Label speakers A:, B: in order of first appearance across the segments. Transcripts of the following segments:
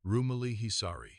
A: Rumeli Hisarı,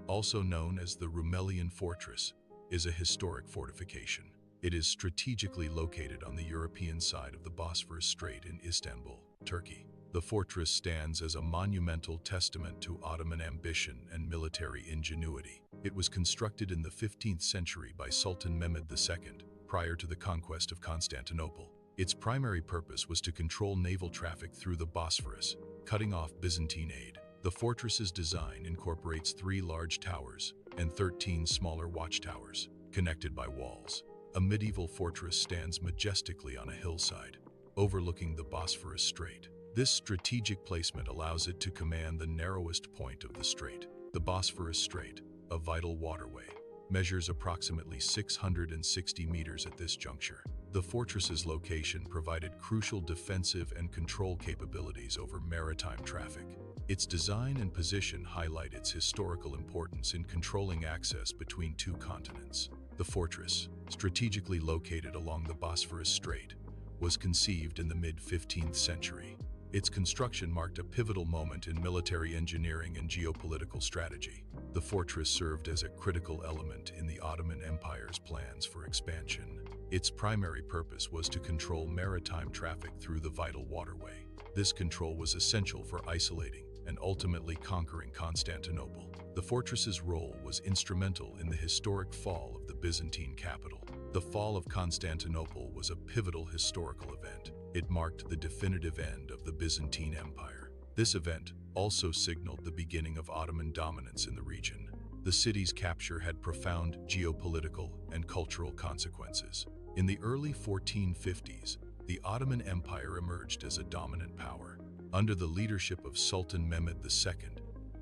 A: also known as the Rumelian Fortress, is a historic fortification. It is strategically located on the European side of the Bosphorus Strait in Istanbul, Turkey. The fortress stands as a monumental testament to Ottoman ambition and military ingenuity. It was constructed in the 15th century by Sultan Mehmed II, prior to the conquest of Constantinople. Its primary purpose was to control naval traffic through the Bosphorus, cutting off Byzantine aid. The fortress's design incorporates 3 large towers and 13 smaller watchtowers, connected by walls. A medieval fortress stands majestically on a hillside, overlooking the Bosphorus Strait. This strategic placement allows it to command the narrowest point of the strait. The Bosphorus Strait, a vital waterway, measures approximately 660 meters at this juncture. The fortress's location provided crucial defensive and control capabilities over maritime traffic. Its design and position highlight its historical importance in controlling access between 2 continents. The fortress, strategically located along the Bosphorus Strait, was conceived in the mid-15th century. Its construction marked a pivotal moment in military engineering and geopolitical strategy. The fortress served as a critical element in the Ottoman Empire's plans for expansion. Its primary purpose was to control maritime traffic through the vital waterway. This control was essential for isolating and ultimately conquering Constantinople. The fortress's role was instrumental in the historic fall of the Byzantine capital. The fall of Constantinople was a pivotal historical event. It marked the definitive end of the Byzantine Empire. This event also signaled the beginning of Ottoman dominance in the region. The city's capture had profound geopolitical and cultural consequences. In the early 1450s, the Ottoman Empire emerged as a dominant power. Under the leadership of Sultan Mehmed II,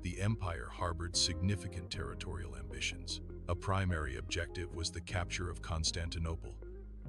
A: the empire harbored significant territorial ambitions. A primary objective was the capture of Constantinople,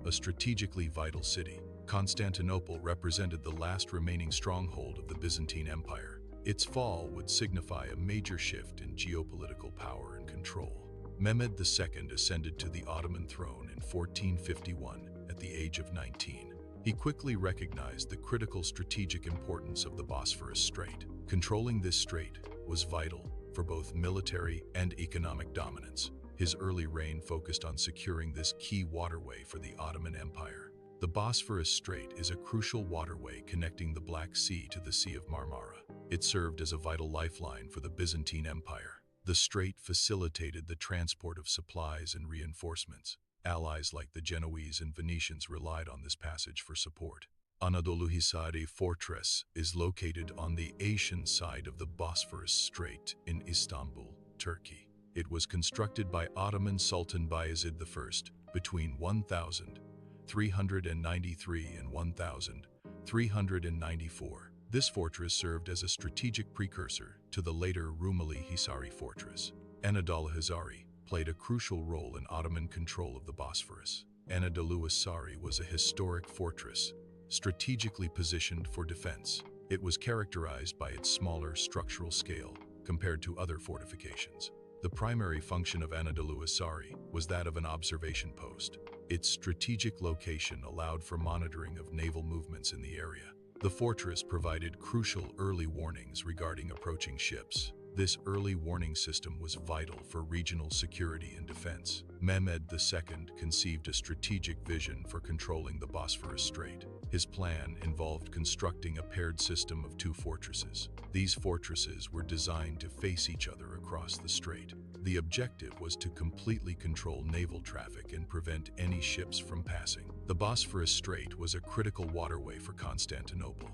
A: a strategically vital city. Constantinople represented the last remaining stronghold of the Byzantine Empire. Its fall would signify a major shift in geopolitical power and control. Mehmed II ascended to the Ottoman throne in 1451 at the age of 19. He quickly recognized the critical strategic importance of the Bosphorus Strait. Controlling this strait was vital for both military and economic dominance. His early reign focused on securing this key waterway for the Ottoman Empire. The Bosphorus Strait is a crucial waterway connecting the Black Sea to the Sea of Marmara. It served as a vital lifeline for the Byzantine Empire. The strait facilitated the transport of supplies and reinforcements. Allies like the Genoese and Venetians relied on this passage for support. Anadolu Hisarı Fortress is located on the Asian side of the Bosphorus Strait in Istanbul, Turkey. It was constructed by Ottoman Sultan Bayezid I between 1393 and 1394. This fortress served as a strategic precursor to the later Rumeli Hisarı Fortress. Anadolu Hisarı played a crucial role in Ottoman control of the Bosphorus. Anadolu Hisarı was a historic fortress, strategically positioned for defense. It was characterized by its smaller structural scale compared to other fortifications. The primary function of Anadolu Hisarı was that of an observation post. Its strategic location allowed for monitoring of naval movements in the area. The fortress provided crucial early warnings regarding approaching ships. This early warning system was vital for regional security and defense. Mehmed II conceived a strategic vision for controlling the Bosphorus Strait. His plan involved constructing a paired system of 2 fortresses. These fortresses were designed to face each other across the strait. The objective was to completely control naval traffic and prevent any ships from passing. The Bosphorus Strait was a critical waterway for Constantinople,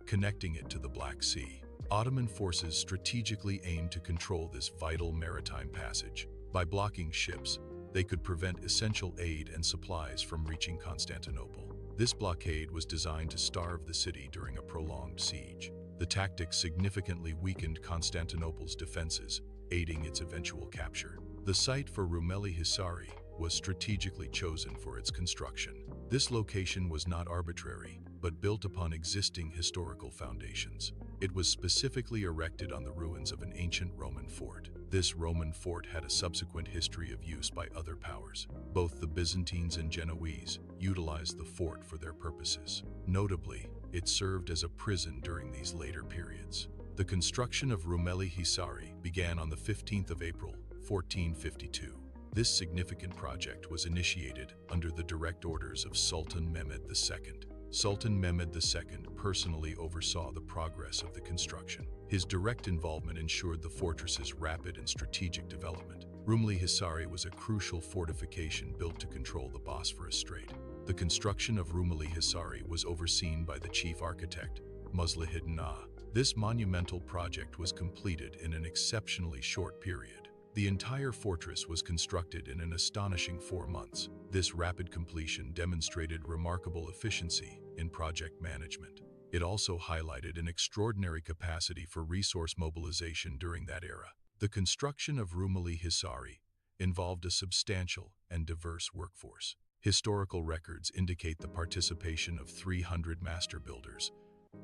A: connecting it to the Black Sea. Ottoman forces strategically aimed to control this vital maritime passage. By blocking ships, they could prevent essential aid and supplies from reaching Constantinople. This blockade was designed to starve the city during a prolonged siege. The tactic significantly weakened Constantinople's defenses, aiding its eventual capture. The site for Rumeli Hisarı was strategically chosen for its construction. This location was not arbitrary, but built upon existing historical foundations. It was specifically erected on the ruins of an ancient Roman fort. This Roman fort had a subsequent history of use by other powers. Both the Byzantines and Genoese utilized the fort for their purposes. Notably, it served as a prison during these later periods. The construction of Rumeli Hisarı began on the 15th of April, 1452. This significant project was initiated under the direct orders of Sultan Mehmed II. Sultan Mehmed II personally oversaw the progress of the construction. His direct involvement ensured the fortress's rapid and strategic development. Rumeli Hisarı was a crucial fortification built to control the Bosphorus Strait. The construction of Rumeli Hisarı was overseen by the chief architect, Muslihidin Ağa. This monumental project was completed in an exceptionally short period. The entire fortress was constructed in an astonishing 4 months. This rapid completion demonstrated remarkable efficiency in project management. It also highlighted an extraordinary capacity for resource mobilization during that era. The construction of Rumeli Hisarı involved a substantial and diverse workforce. Historical records indicate the participation of 300 master builders,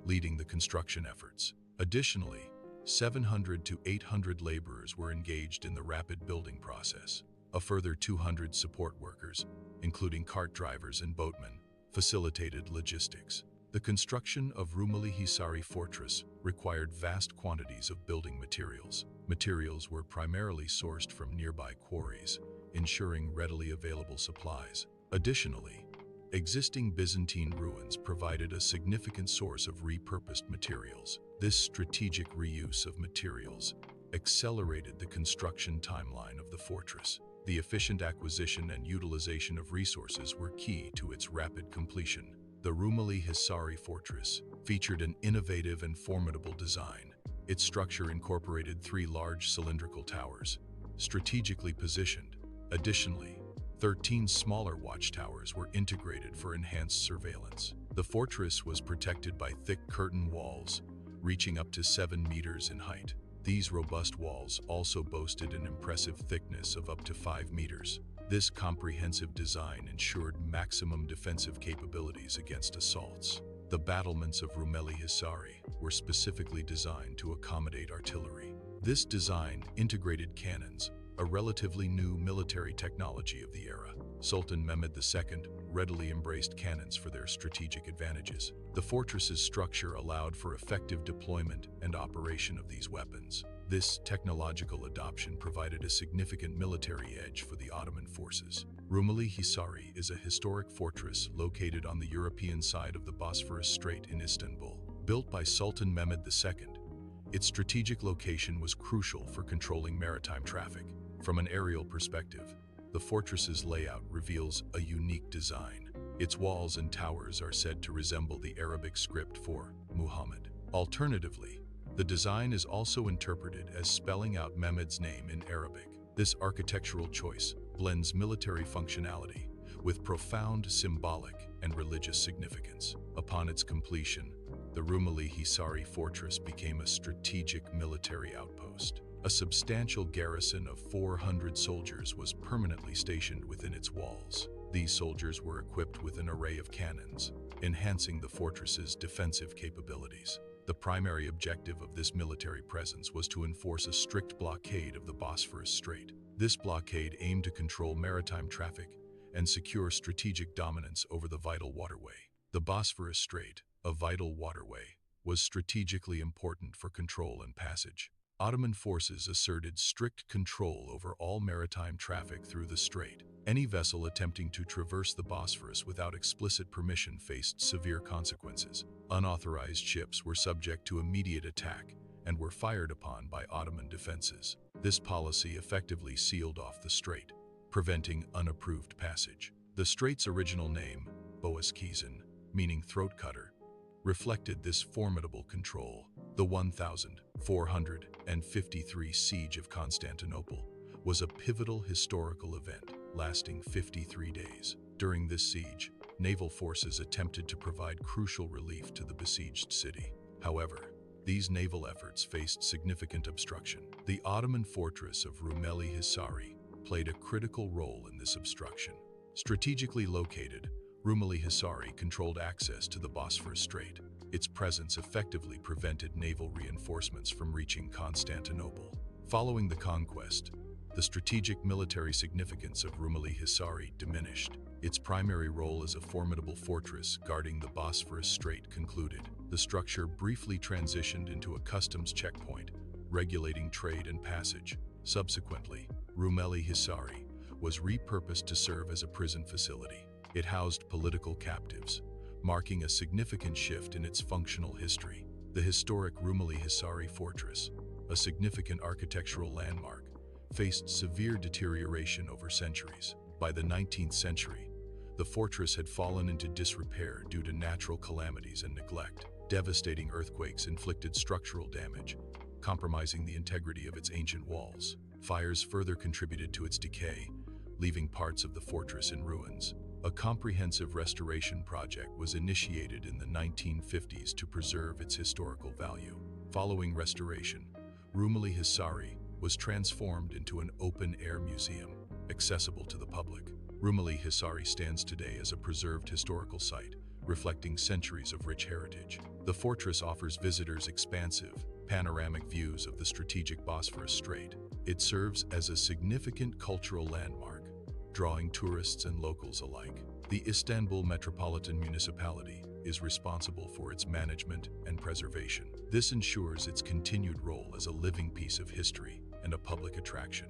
A: leading the construction efforts. Additionally, 700 to 800 laborers were engaged in the rapid building process. A further 200 support workers, including cart drivers and boatmen, facilitated logistics. The construction of Rumeli Hisarı Fortress required vast quantities of building materials. Materials were primarily sourced from nearby quarries, ensuring readily available supplies. Additionally, existing Byzantine ruins provided a significant source of repurposed materials. This strategic reuse of materials accelerated the construction timeline of the fortress. The efficient acquisition and utilization of resources were key to its rapid completion. The Rumeli Hisarı Fortress featured an innovative and formidable design. Its structure incorporated 3 large cylindrical towers, strategically positioned. Additionally, 13 smaller watchtowers were integrated for enhanced surveillance. The fortress was protected by thick curtain walls, reaching up to 7 meters in height. These robust walls also boasted an impressive thickness of up to 5 meters. This comprehensive design ensured maximum defensive capabilities against assaults. The battlements of Rumeli Hisarı were specifically designed to accommodate artillery. This design integrated cannons, a relatively new military technology of the era. Sultan Mehmed II readily embraced cannons for their strategic advantages. The fortress's structure allowed for effective deployment and operation of these weapons. This technological adoption provided a significant military edge for the Ottoman forces. Rumeli Hisarı is a historic fortress located on the European side of the Bosphorus Strait in Istanbul. Built by Sultan Mehmed II, its strategic location was crucial for controlling maritime traffic. From an aerial perspective, the fortress's layout reveals a unique design. Its walls and towers are said to resemble the Arabic script for Muhammad. Alternatively, the design is also interpreted as spelling out Mehmed's name in Arabic. This architectural choice blends military functionality with profound symbolic and religious significance. Upon its completion, the Rumeli Hisarı Fortress became a strategic military outpost. A substantial garrison of 400 soldiers was permanently stationed within its walls. These soldiers were equipped with an array of cannons, enhancing the fortress's defensive capabilities. The primary objective of this military presence was to enforce a strict blockade of the Bosphorus Strait. This blockade aimed to control maritime traffic and secure strategic dominance over the vital waterway. The Bosphorus Strait, a vital waterway, was strategically important for control and passage. Ottoman forces asserted strict control over all maritime traffic through the strait. Any vessel attempting to traverse the Bosphorus without explicit permission faced severe consequences. Unauthorized ships were subject to immediate attack and were fired upon by Ottoman defenses. This policy effectively sealed off the strait, preventing unapproved passage. The strait's original name, Boğazkesen, meaning throat cutter, reflected this formidable control. The 1453 siege of Constantinople was a pivotal historical event lasting 53 days. During this siege, naval forces attempted to provide crucial relief to the besieged city. However, these naval efforts faced significant obstruction. The Ottoman fortress of Rumeli Hisarı played a critical role in this obstruction. Strategically located, Rumeli Hisarı controlled access to the Bosphorus Strait. Its presence effectively prevented naval reinforcements from reaching Constantinople. Following the conquest, the strategic military significance of Rumeli Hisarı diminished. Its primary role as a formidable fortress guarding the Bosphorus Strait concluded. The structure briefly transitioned into a customs checkpoint, regulating trade and passage. Subsequently, Rumeli Hisarı was repurposed to serve as a prison facility. It housed political captives, marking a significant shift in its functional history. The historic Rumeli Hisarı fortress, a significant architectural landmark, faced severe deterioration over centuries. By the 19th century, the fortress had fallen into disrepair due to natural calamities and neglect. Devastating earthquakes inflicted structural damage, compromising the integrity of its ancient walls. Fires further contributed to its decay, leaving parts of the fortress in ruins. A comprehensive restoration project was initiated in the 1950s to preserve its historical value. Following restoration, Rumeli Hisarı was transformed into an open-air museum, accessible to the public. Rumeli Hisarı stands today as a preserved historical site, reflecting centuries of rich heritage. The fortress offers visitors expansive, panoramic views of the strategic Bosphorus Strait. It serves as a significant cultural landmark, drawing tourists and locals alike. The Istanbul Metropolitan Municipality is responsible for its management and preservation. This ensures its continued role as a living piece of history and a public attraction.